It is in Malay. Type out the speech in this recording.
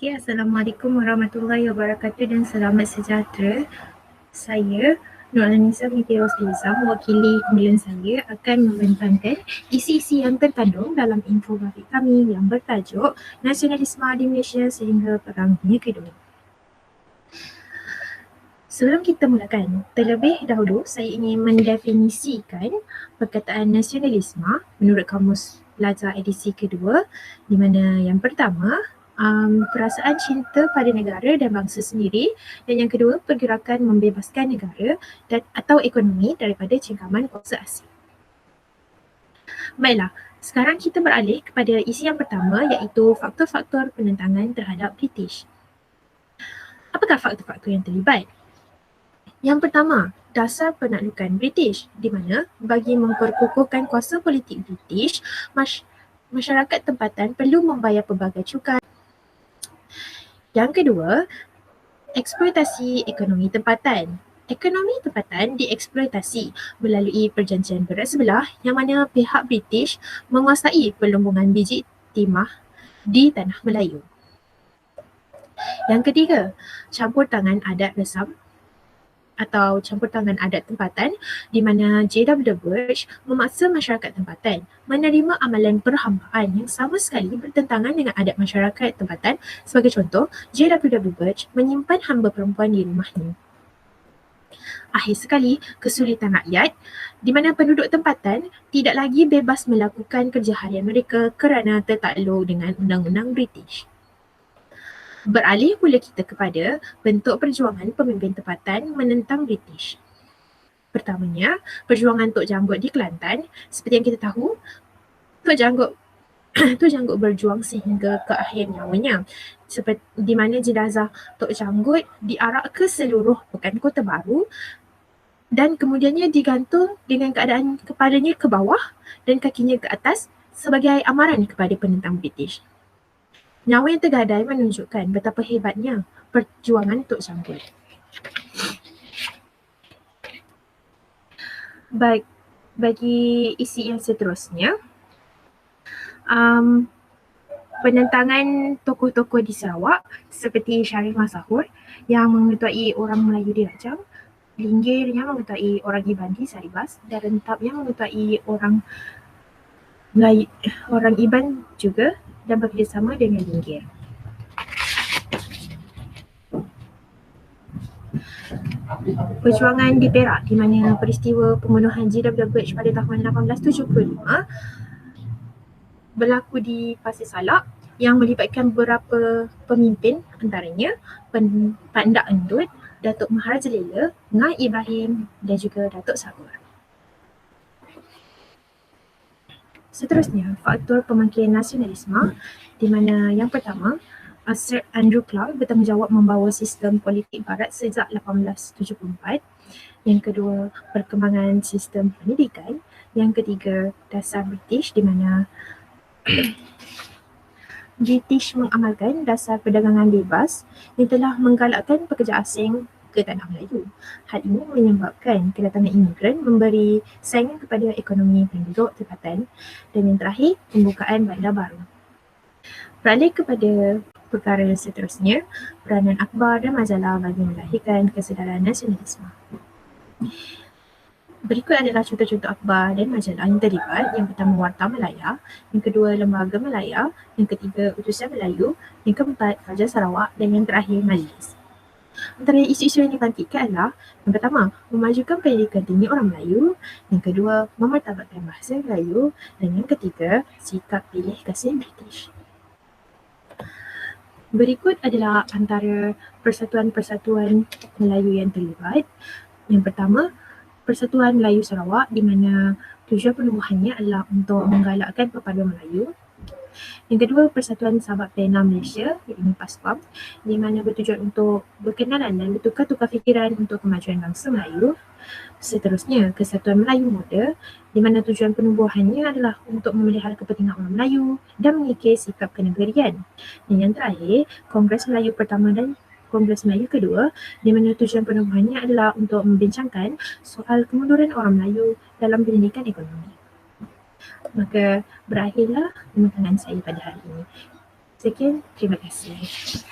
Okey, Assalamualaikum warahmatullahi wabarakatuh dan selamat sejahtera. Saya Nur Alanisa binti Rosliza, mewakili kumpulan saya akan membentangkan isi-isi yang terkandung dalam infografik kami yang bertajuk Nasionalisme di Malaysia sehingga Perang Dunia Kedua. Sebelum kita mulakan, terlebih dahulu saya ingin mendefinisikan perkataan nasionalisme menurut Kamus Pelajar edisi kedua, di mana yang pertama perasaan cinta pada negara dan bangsa sendiri, dan yang kedua pergerakan membebaskan negara dan atau ekonomi daripada cengkaman kuasa asing. Baiklah, sekarang kita beralih kepada isi yang pertama, iaitu faktor-faktor penentangan terhadap British. Apakah faktor-faktor yang terlibat? Yang pertama, dasar penaklukan British, di mana bagi memperkukuhkan kuasa politik British, masyarakat tempatan perlu membayar pelbagai cukai. Yang kedua, eksploitasi ekonomi tempatan. Ekonomi tempatan dieksploitasi melalui perjanjian berat sebelah yang mana pihak British menguasai pelumbungan biji timah di tanah Melayu. Yang ketiga, campur tangan adat resam atau campur tangan adat tempatan, di mana J.W. Birch memaksa masyarakat tempatan menerima amalan perhambaan yang sama sekali bertentangan dengan adat masyarakat tempatan. Sebagai contoh, J.W. Birch menyimpan hamba perempuan di rumahnya. Akhir sekali, kesulitan rakyat, di mana penduduk tempatan tidak lagi bebas melakukan kerja harian mereka kerana tertakluk dengan undang-undang British. Beralih pula kita kepada bentuk perjuangan pemimpin tempatan menentang British. Pertamanya, perjuangan Tok Janggut di Kelantan. Seperti yang kita tahu, Tok Janggut berjuang sehingga ke akhir nyawanya, seperti di mana jenazah Tok Janggut diarak ke seluruh Pekan Kota Baru dan kemudiannya digantung dengan keadaan kepalanya ke bawah dan kakinya ke atas sebagai amaran kepada penentang British. Nyawa yang tergadai menunjukkan betapa hebatnya perjuangan Tok Janggut. Baik, bagi isi yang seterusnya, penentangan tokoh-tokoh di Sarawak seperti Syarif Masahur yang mengetuai orang Melayu di Rajang, Linggir yang mengetuai orang Iban di Saribas, dan Rentap yang mengetuai orang Iban juga dan bekerjasama dengan Linggir. Perjuangan di Perak, di mana peristiwa pembunuhan J.W. Birch pada tahun 1875 berlaku di Pasir Salak yang melibatkan beberapa pemimpin, antaranya Pandak Endut, Datuk Maharaja Lela, Ngai Ibrahim dan juga Datuk Sagur. Seterusnya, faktor pemangkilan nasionalisme, di mana yang pertama, Sir Andrew Clark bertanggungjawab membawa sistem politik barat sejak 1874. Yang kedua, perkembangan sistem pendidikan. Yang ketiga, dasar British, di mana British mengamalkan dasar perdagangan bebas yang telah menggalakkan pekerja asing ke tanah Melayu. Hal ini menyebabkan kedatangan imigran memberi saingan kepada ekonomi penduduk tempatan. Dan yang terakhir, pembukaan bandar baru. Beralih kepada perkara seterusnya, peranan akhbar dan majalah bagi melahirkan kesedaran nasionalisme. Berikut adalah contoh-contoh akhbar dan majalah yang terlibat. Yang pertama, Warta Malaya. Yang kedua, Lembaga Malaya. Yang ketiga, Utusan Melayu. Yang keempat, Fajar Sarawak. Dan yang terakhir, Majlis. Antara isu-isu yang dibangkitkan adalah yang pertama, memajukan pendidikan tinggi orang Melayu. Yang kedua, memartabatkan bahasa Melayu. Dan yang ketiga, sikap pilih kasih British. Berikut adalah antara persatuan-persatuan Melayu yang terlibat. Yang pertama, Persatuan Melayu Sarawak, di mana tujuan penubuhannya adalah untuk menggalakkan perpaduan Melayu. Yang kedua, Persatuan Sahabat Pena Malaysia, iaitu PASPAM, di mana bertujuan untuk berkenalan dan bertukar-tukar fikiran untuk kemajuan bangsa Melayu. Seterusnya, Kesatuan Melayu Muda, di mana tujuan penubuhannya adalah untuk memelihara kepentingan orang Melayu dan mengikir sikap kenegarian. Dan yang terakhir, Kongres Melayu Pertama dan Kongres Melayu Kedua, di mana tujuan penubuhannya adalah untuk membincangkan soal kemunduran orang Melayu dalam pendidikan ekonomi. Maka berakhirlah pembicaraan saya pada hari ini. Sekian, terima kasih.